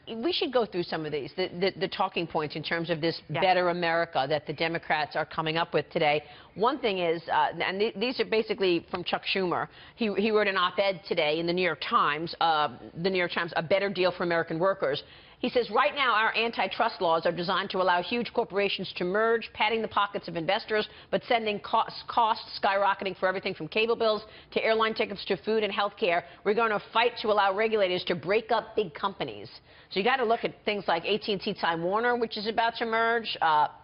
We should go through some of these, the talking points in terms of this better America that the Democrats are coming up with today. One thing is, and these are basically from Chuck Schumer. He wrote an op-ed today in the New York Times, A Better Deal for American Workers. He says, right now, our antitrust laws are designed to allow huge corporations to merge, padding the pockets of investors, but sending costs skyrocketing for everything from cable bills to airline tickets to food and health care. We're going to fight to allow regulators to break up big companies. So you got to look at things like AT&T Time Warner, which is about to merge,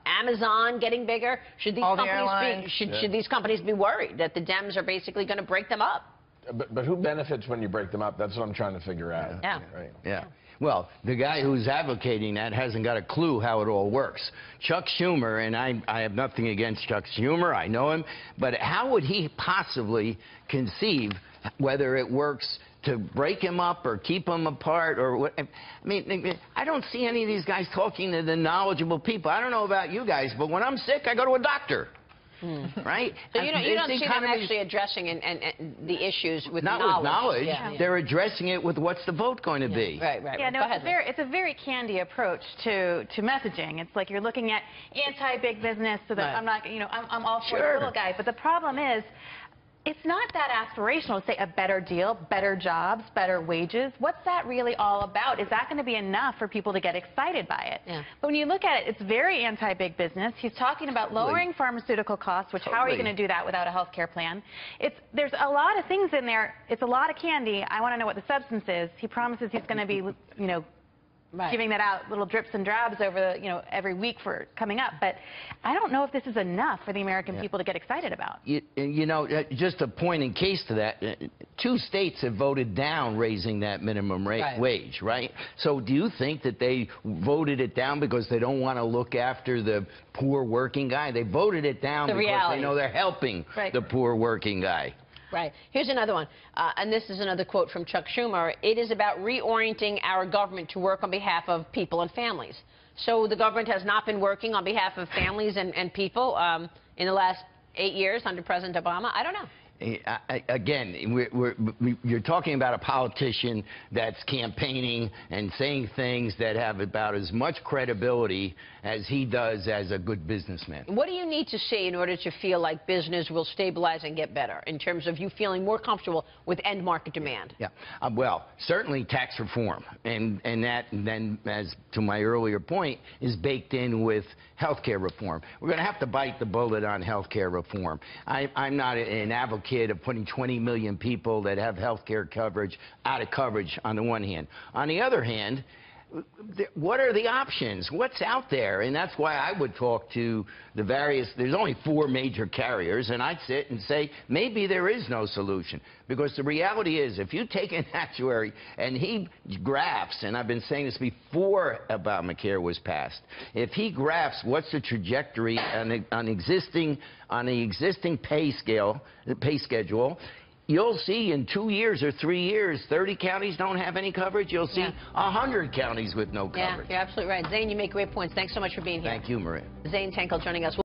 Amazon getting bigger. Should these companies be worried that the Dems are basically going to break them up? But who benefits when you break them up? That's what I'm trying to figure out. Yeah. Right. Yeah. Well, the guy who's advocating that hasn't got a clue how it all works. Chuck Schumer, and I have nothing against Chuck Schumer, I know him, but how would he possibly conceive whether it works to break him up or keep him apart or what? I mean, I don't see any of these guys talking to the knowledgeable people. I don't know about you guys, but when I'm sick, I go to a doctor. Right? So you don't see them actually addressing the issues with knowledge. Not with knowledge. Yeah. They're addressing it with what's the vote going to be. Right. Yeah, no, it's a very candy approach to messaging. It's like you're looking at anti-big business, so that I'm not, I'm all for the little guy. But the problem is, it's not that aspirational to say a better deal, better jobs, better wages. What's that really all about? Is that going to be enough for people to get excited by it? Yeah. But when you look at it, it's very anti-big business. He's talking about lowering pharmaceutical costs, which how are you going to do that without a health care plan? There's a lot of things in there. It's a lot of candy. I want to know what the substance is. He promises he's going to be, giving that out little drips and drabs over, every week for coming up. But I don't know if this is enough for the American people to get excited about. Just a point in case to that, 2 states have voted down raising that minimum wage, right? So do you think that they voted it down because they don't want to look after the poor working guy? They voted it down because they know they're helping the poor working guy. Right. Here's another one, and this is another quote from Chuck Schumer. It is about reorienting our government to work on behalf of people and families. So the government has not been working on behalf of families and people in the last 8 years under President Obama. I don't know. Again, you're talking about a politician that's campaigning and saying things that have about as much credibility as he does as a good businessman. What do you need to see in order to feel like business will stabilize and get better, in terms of you feeling more comfortable with end market demand? Yeah. Well, certainly tax reform, and that then, as to my earlier point, is baked in with health care reform. We're going to have to bite the bullet on health care reform. I'm not an advocate of putting 20 million people that have health care coverage out of coverage on the one hand. On the other hand, what are the options? What's out there? And that's why I would talk to the various, there's only 4 major carriers, and I'd sit and say, maybe there is no solution. Because the reality is, if you take an actuary and he graphs, and I've been saying this before Obamacare was passed, if he graphs what's the trajectory on the existing pay schedule, you'll see in 2 years or 3 years, 30 counties don't have any coverage. You'll see 100 counties with no coverage. Yeah, you're absolutely right. Zane, you make great points. Thanks so much for being here. Thank you, Maria. Zane Tankel joining us.